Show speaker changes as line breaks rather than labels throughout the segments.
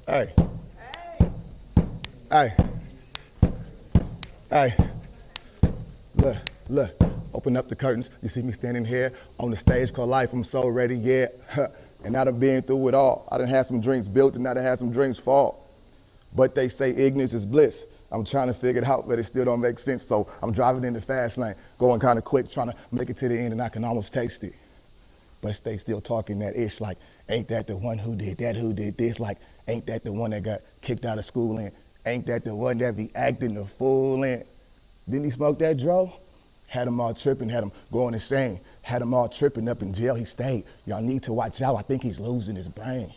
Hey, hey, hey, look, look, open up the curtains. You see me standing here on the stage called Life. I'm so ready, yeah. And I done been through it all. I done had some dreams built and I done had some dreams fall. But they say ignorance is bliss. I'm trying to figure it out, but it still don't make sense. So I'm driving in the fast lane, going kind of quick, trying to make it to the end, and I can almost taste it. But they still talking that ish, like, ain't that the one who did that, who did this? Like, ain't that the one that got kicked out of school? And ain't that the one that be acting the fool? And didn't he smoke that dro? Had them all tripping, had them going insane. Had them all tripping up in jail, he stayed. Y'all need to watch out, I think he's losing his brain.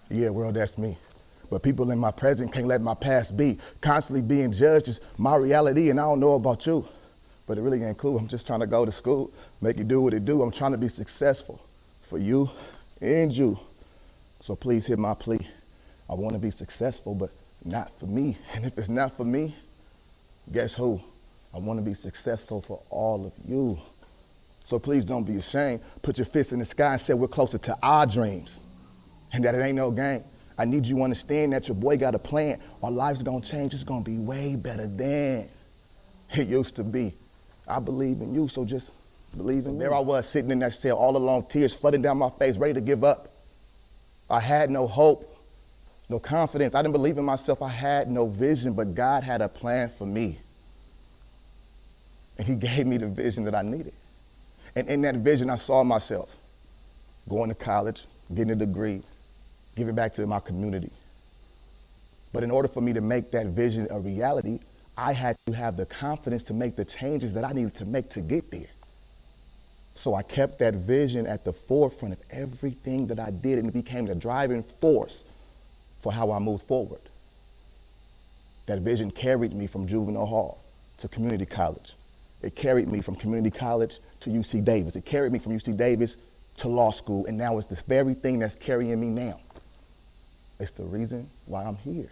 Yeah, world, that's me. But people in my present can't let my past be. Constantly being judged is my reality, and I don't know about you. But it really ain't cool. I'm just trying to go to school, make it do what it do. I'm trying to be successful for you and you. So please hear my plea. I want to be successful, but not for me. And if it's not for me, guess who? I want to be successful for all of you. So please don't be ashamed. Put your fists in the sky and say we're closer to our dreams and that it ain't no game. I need you to understand that your boy got a plan. Our lives are going to change. It's going to be way better than it used to be. I believe in you, so just believe in me. There I was sitting in that cell all alone, tears flooding down my face, ready to give up. I had no hope, no confidence. I didn't believe in myself. I had no vision, but God had a plan for me. And he gave me the vision that I needed. And in that vision, I saw myself going to college, getting a degree, giving back to my community. But in order for me to make that vision a reality, I had to have the confidence to make the changes that I needed to make to get there. So I kept that vision at the forefront of everything that I did, and it became the driving force for how I moved forward. That vision carried me from juvenile hall to community college. It carried me from community college to UC Davis. It carried me from UC Davis to law school, and now it's this very thing that's carrying me now. It's the reason why I'm here.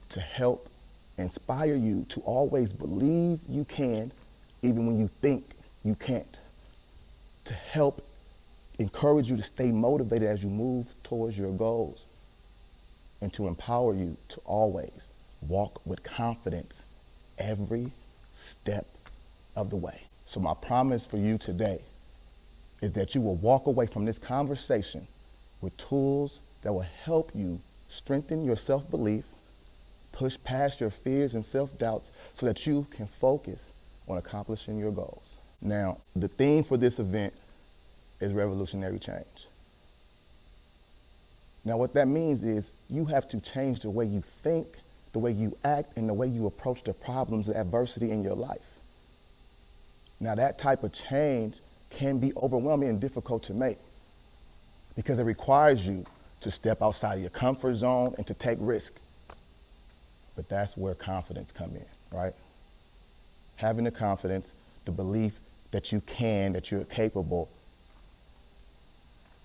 To help inspire you to always believe you can, even when you think you can't. To help encourage you to stay motivated as you move towards your goals. And to empower you to always walk with confidence every step of the way. So my promise for you today is that you will walk away from this conversation with tools that will help you strengthen your self-belief, push past your fears and self-doubts so that you can focus on accomplishing your goals. Now, the theme for this event is revolutionary change. Now, what that means is you have to change the way you think, the way you act, and the way you approach the problems and adversity in your life. Now, that type of change can be overwhelming and difficult to make because it requires you to step outside of your comfort zone and to take risk. But that's where confidence comes in, right? Having the confidence, the belief that you can, that you're capable,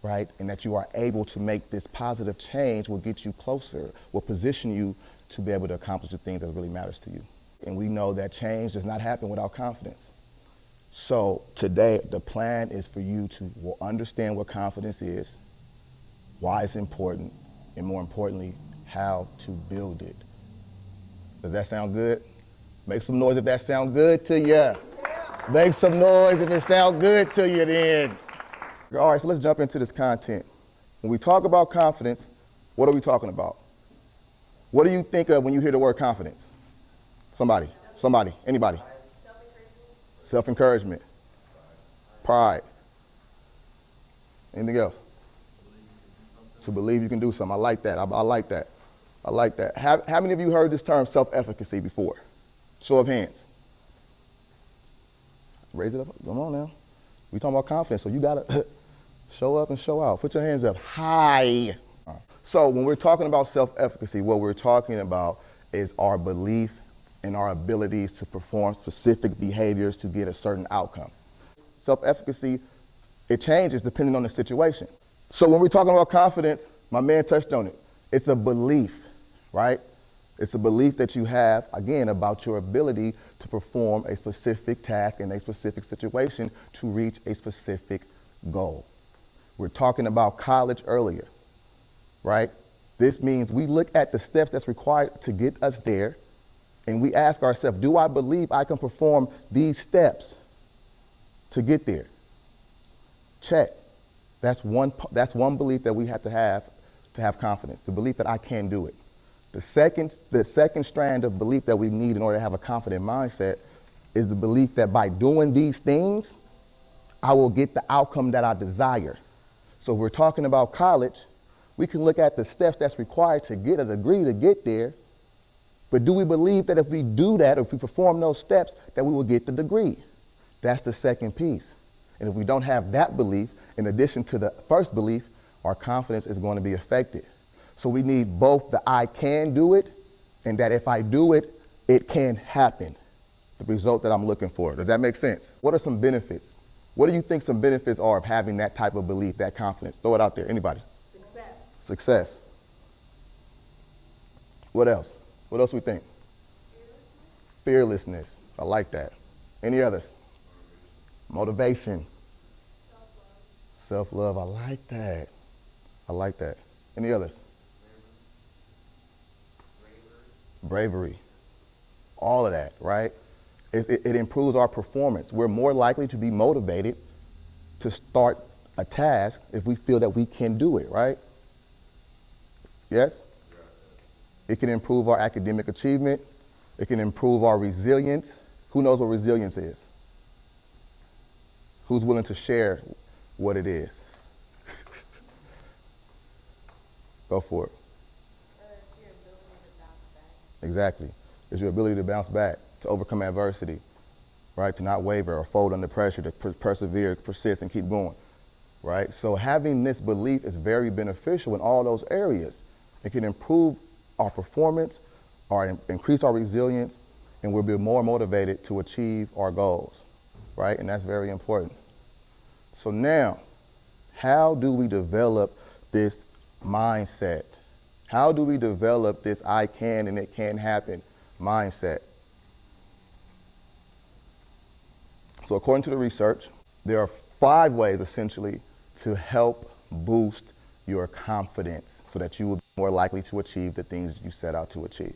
right? And that you are able to make this positive change will get you closer, will position you to be able to accomplish the things that really matters to you. And we know that change does not happen without confidence. So today, the plan is for you to understand what confidence is, why it's important, and more importantly, how to build it. Does that sound good? Make some noise if that sounds good to you. Make some noise if it sounds good to you then. All right, so let's jump into this content. When we talk about confidence, what are we talking about? What do you think of when you hear the word confidence? Somebody, anybody? Self-encouragement. Pride. Anything else? To believe you can do something. I like that. I like that. I like that. How many of you heard this term self-efficacy before? Show of hands. Raise it up. Come on now. We talking about confidence, so you gotta show up and show out. Put your hands up high. So when we're talking about self-efficacy, what we're talking about is our belief in our abilities to perform specific behaviors to get a certain outcome. Self-efficacy, it changes depending on the situation. So when we're talking about confidence, my man touched on it. It's a belief, right? It's a belief that you have, again, about your ability to perform a specific task in a specific situation to reach a specific goal. We're talking about college earlier. right? This means we look at the steps that's required to get us there, and we ask ourselves, do I believe I can perform these steps to get there? Check. That's one belief that we have to have confidence, the belief that I can do it. The second strand of belief that we need in order to have a confident mindset is the belief that by doing these things, I will get the outcome that I desire. So if we're talking about college, we can look at the steps that's required to get a degree to get there, but do we believe that if we do that, or if we perform those steps, that we will get the degree? That's the second piece. And if we don't have that belief, in addition to the first belief, our confidence is going to be affected. So we need both the I can do it, and that if I do it, it can happen. The result that I'm looking for. Does that make sense? What are some benefits? What do you think some benefits are of having that type of belief, that confidence? Throw it out there. Anybody? Success. What else? What else we think? Fearlessness. I like that. Any others? Motivation. Self-love. I like that. I like that. Any others? Bravery. All of that, right? It improves our performance. We're more likely to be motivated to start a task if we feel that we can do it, right? Yes? It can improve our academic achievement. It can improve our resilience. Who knows what resilience is? Who's willing to share what it is? Go for it.
It's your ability to bounce back.
Exactly. It's your ability to bounce back, to overcome adversity, right? To not waver or fold under pressure, to persevere, persist, and keep going, right? So having this belief is very beneficial in all those areas. It can improve our performance, or increase our resilience, and we'll be more motivated to achieve our goals, right? And that's very important. So now, how do we develop this mindset? How do we develop this I can and it can happen mindset? So according to the research, there are 5 ways essentially to help boost your confidence so that you will be more likely to achieve the things you set out to achieve,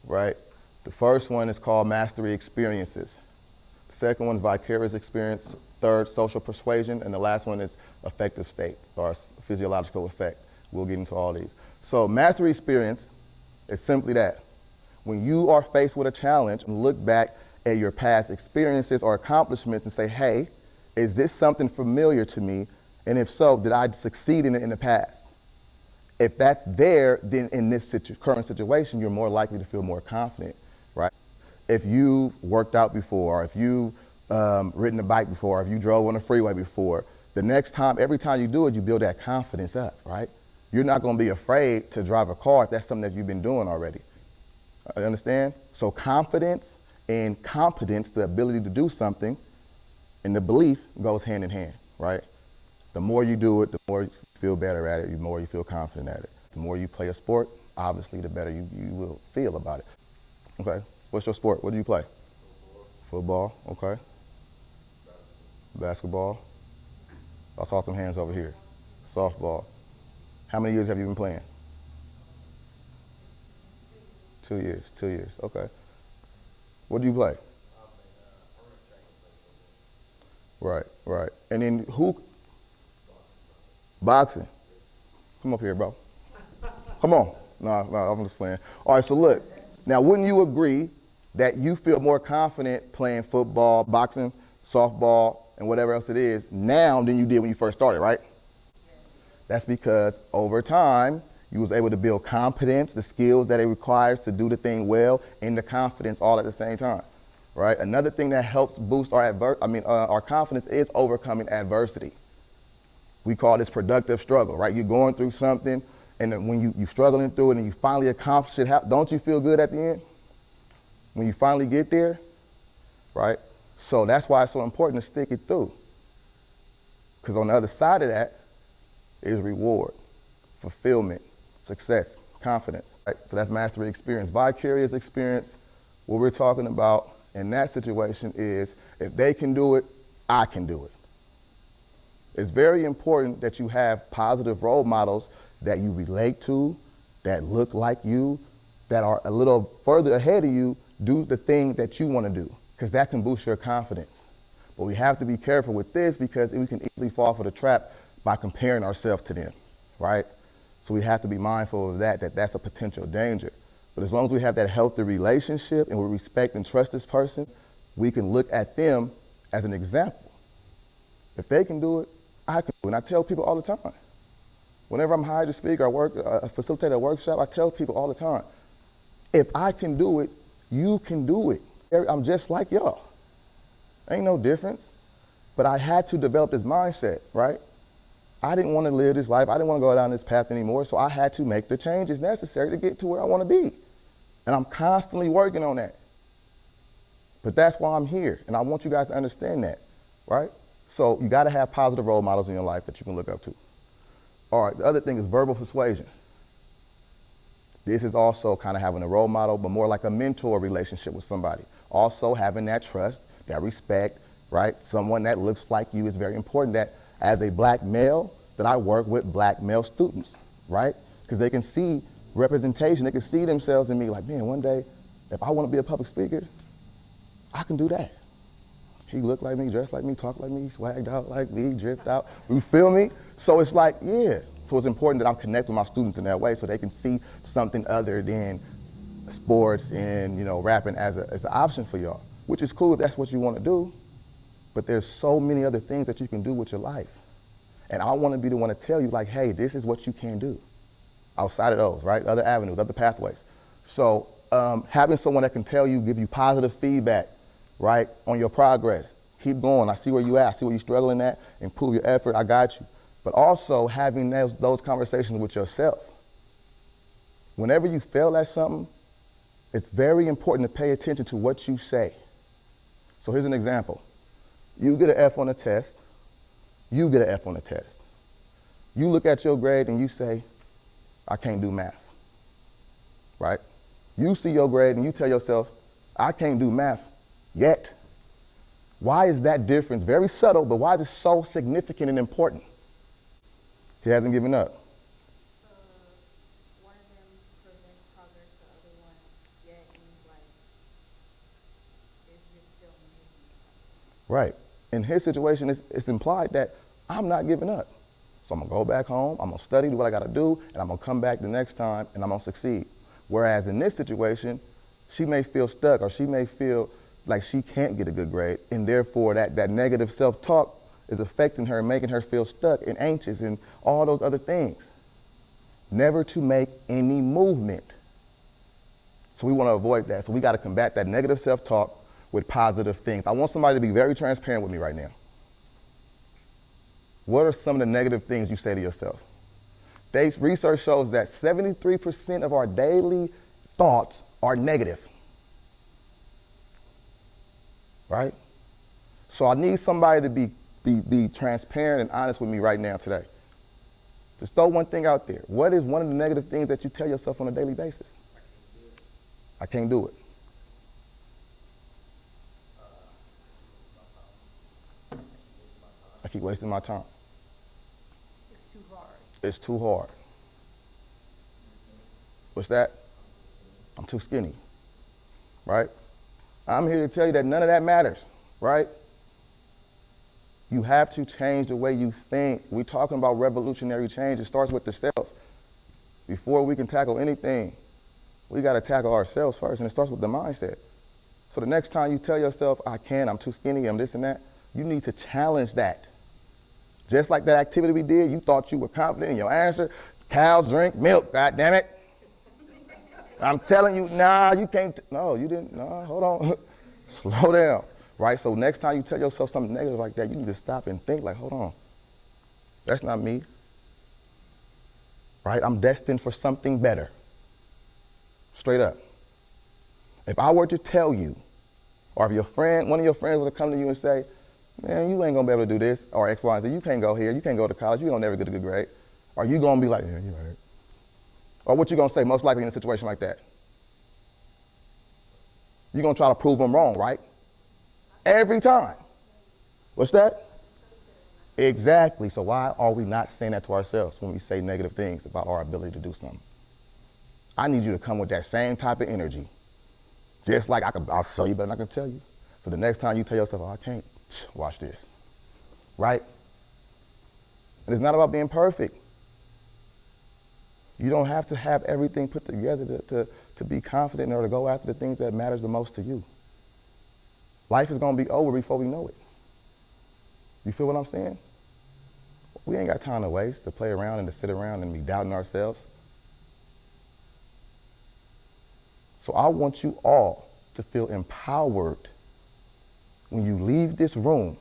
right? The first one is called mastery experiences. The second one is vicarious experience. Third, social persuasion. And the last one is affective state, or physiological effect. We'll get into all these. So mastery experience is simply that. When you are faced with a challenge, look back at your past experiences or accomplishments and say, hey, is this something familiar to me? And if so, did I succeed in it in the past? If that's there, then in this current situation, you're more likely to feel more confident, right? If you worked out before, or if you ridden a bike before, or if you drove on the freeway before, the next time, every time you do it, you build that confidence up, right? You're not going to be afraid to drive a car if that's something that you've been doing already. Understand? So confidence and competence, the ability to do something, and the belief goes hand in hand, right? The more you do it, the more you feel better at it, the more you feel confident at it. The more you play a sport, obviously, the better you will feel about it. Okay, what's your sport? What do you play? Football, okay. Basketball. I saw some hands over here. Softball. How many years have you been playing? 2 years, 2 years, okay. What do you play? Right, right. And then who? Boxing. Come up here, bro. Come on. No, I'm just playing. All right, so look. Now, wouldn't you agree that you feel more confident playing football, boxing, softball, and whatever else it is now than you did when you first started, right? That's because over time, you was able to build competence, the skills that it requires to do the thing well, and the confidence all at the same time, right? Another thing that helps boost our confidence is overcoming adversity. We call this productive struggle, right? You're going through something, and then when you're struggling through it and you finally accomplish it, don't you feel good at the end? When you finally get there, right? So that's why it's so important to stick it through. Because on the other side of that is reward, fulfillment, success, confidence, right? So that's mastery experience. Vicarious experience, what we're talking about in that situation is if they can do it, I can do it. It's very important that you have positive role models that you relate to, that look like you, that are a little further ahead of you, do the thing that you want to do, because that can boost your confidence. But we have to be careful with this because we can easily fall for the trap by comparing ourselves to them, right? So we have to be mindful of that's a potential danger. But as long as we have that healthy relationship and we respect and trust this person, we can look at them as an example. If they can do it, I can do it. And I tell people all the time. Whenever I'm hired to speak or facilitate a workshop, I tell people all the time, if I can do it, you can do it. I'm just like y'all. Ain't no difference. But I had to develop this mindset, right? I didn't want to live this life. I didn't want to go down this path anymore. So I had to make the changes necessary to get to where I want to be. And I'm constantly working on that. But that's why I'm here. And I want you guys to understand that, right? So you got to have positive role models in your life that you can look up to. All right, the other thing is verbal persuasion. This is also kind of having a role model, but more like a mentor relationship with somebody. Also having that trust, that respect, right? Someone that looks like you is very important. That as a black male, that I work with black male students, right? Because they can see representation. They can see themselves in me like, man, one day, if I want to be a public speaker, I can do that. He looked like me, dressed like me, talked like me, swagged out like me, dripped out. You feel me? So it's like, yeah. So it's important that I'm connecting with my students in that way so they can see something other than sports and, you know, rapping as an option for y'all, which is cool if that's what you want to do. But there's so many other things that you can do with your life. And I want to be the one to tell you, like, hey, this is what you can do outside of those, right? Other avenues, other pathways. So having someone that can tell you, give you positive feedback, right, on your progress. Keep going. I see where you at. I see where you're struggling at. Improve your effort. I got you. But also having those conversations with yourself. Whenever you fail at something, it's very important to pay attention to what you say. So here's an example. You get an F on a test. You get an F on a test. You look at your grade and you say, I can't do math, right? You see your grade and you tell yourself, I can't do math yet. Why is that difference? Very subtle, but why is it so significant and important? He hasn't given up.
One of them prevents progress, the other one yet means like you're still making progress.
Right. In his situation, it's implied that I'm not giving up. So I'm going to go back home, I'm going to study, do what I got to do, and I'm going to come back the next time and I'm going to succeed. Whereas in this situation, she may feel stuck or she may feel like she can't get a good grade, and therefore that negative self-talk is affecting her and making her feel stuck and anxious and all those other things. Never to make any movement. So we want to avoid that. So we got to combat that negative self-talk with positive things. I want somebody to be very transparent with me right now. What are some of the negative things you say to yourself? Research shows that 73% of our daily thoughts are negative. Right? So I need somebody to be transparent and honest with me right now today. Just throw one thing out there. What is one of the negative things that you tell yourself on a daily basis? I can't do it. I keep wasting my time.
It's too hard.
It's too hard. What's that? I'm too skinny. Right? I'm here to tell you that none of that matters, right? You have to change the way you think. We're talking about revolutionary change. It starts with the self. Before we can tackle anything, we got to tackle ourselves first, and it starts with the mindset. So the next time you tell yourself, I can't, I'm too skinny, I'm this and that, you need to challenge that. Just like that activity we did, you thought you were confident in your answer. Cows drink milk, God damn it. I'm telling you, nah, you can't. No, you didn't. No, hold on. Slow down, right? So next time you tell yourself something negative like that, you need to stop and think like, hold on. That's not me, right? I'm destined for something better. Straight up. If I were to tell you, or if one of your friends were to come to you and say, man, you ain't gonna be able to do this, or X, Y, and Z, you can't go here, you can't go to college, you gonna never get a good grade, are you gonna be like, yeah, you're right? Or what you gonna say most likely in a situation like that? You're gonna try to prove them wrong, right? Every time. What's that? Exactly. So why are we not saying that to ourselves when we say negative things about our ability to do something? I need you to come with that same type of energy. Just like I'll show you better than I can tell you. So the next time you tell yourself, oh, I can't, watch this. Right? And it's not about being perfect. You don't have to have everything put together to be confident or to go after the things that matters the most to you. Life is going to be over before we know it. You feel what I'm saying? We ain't got time to waste, to play around and to sit around and be doubting ourselves. So I want you all to feel empowered when you leave this room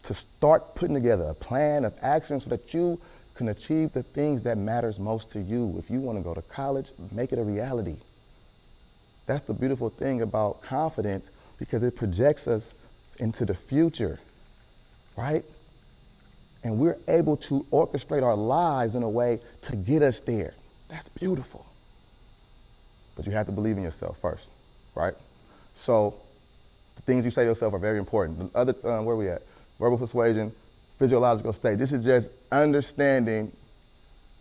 to start putting together a plan of action so that you can achieve the things that matters most to you. If you want to go to college, make it a reality. That's the beautiful thing about confidence, because it projects us into the future, right? And we're able to orchestrate our lives in a way to get us there. That's beautiful. But you have to believe in yourself first, right? So the things you say to yourself are very important. The other, where are we at? Verbal persuasion, physiological state. This is just understanding,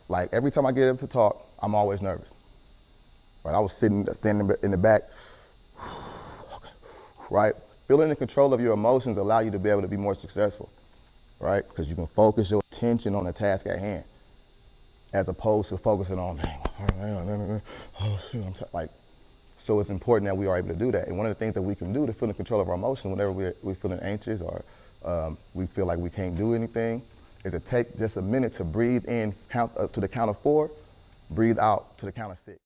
like every time I get up to talk, I'm always nervous. Right? I was standing in the back, right? Feeling in control of your emotions allow you to be able to be more successful, right? Because you can focus your attention on the task at hand, as opposed to focusing on, oh shoot, so it's important that we are able to do that. And one of the things that we can do to feel in control of our emotions whenever we're feeling anxious or we feel like we can't do anything is to take just a minute to breathe in, count to the count of 4, breathe out to the count of 6.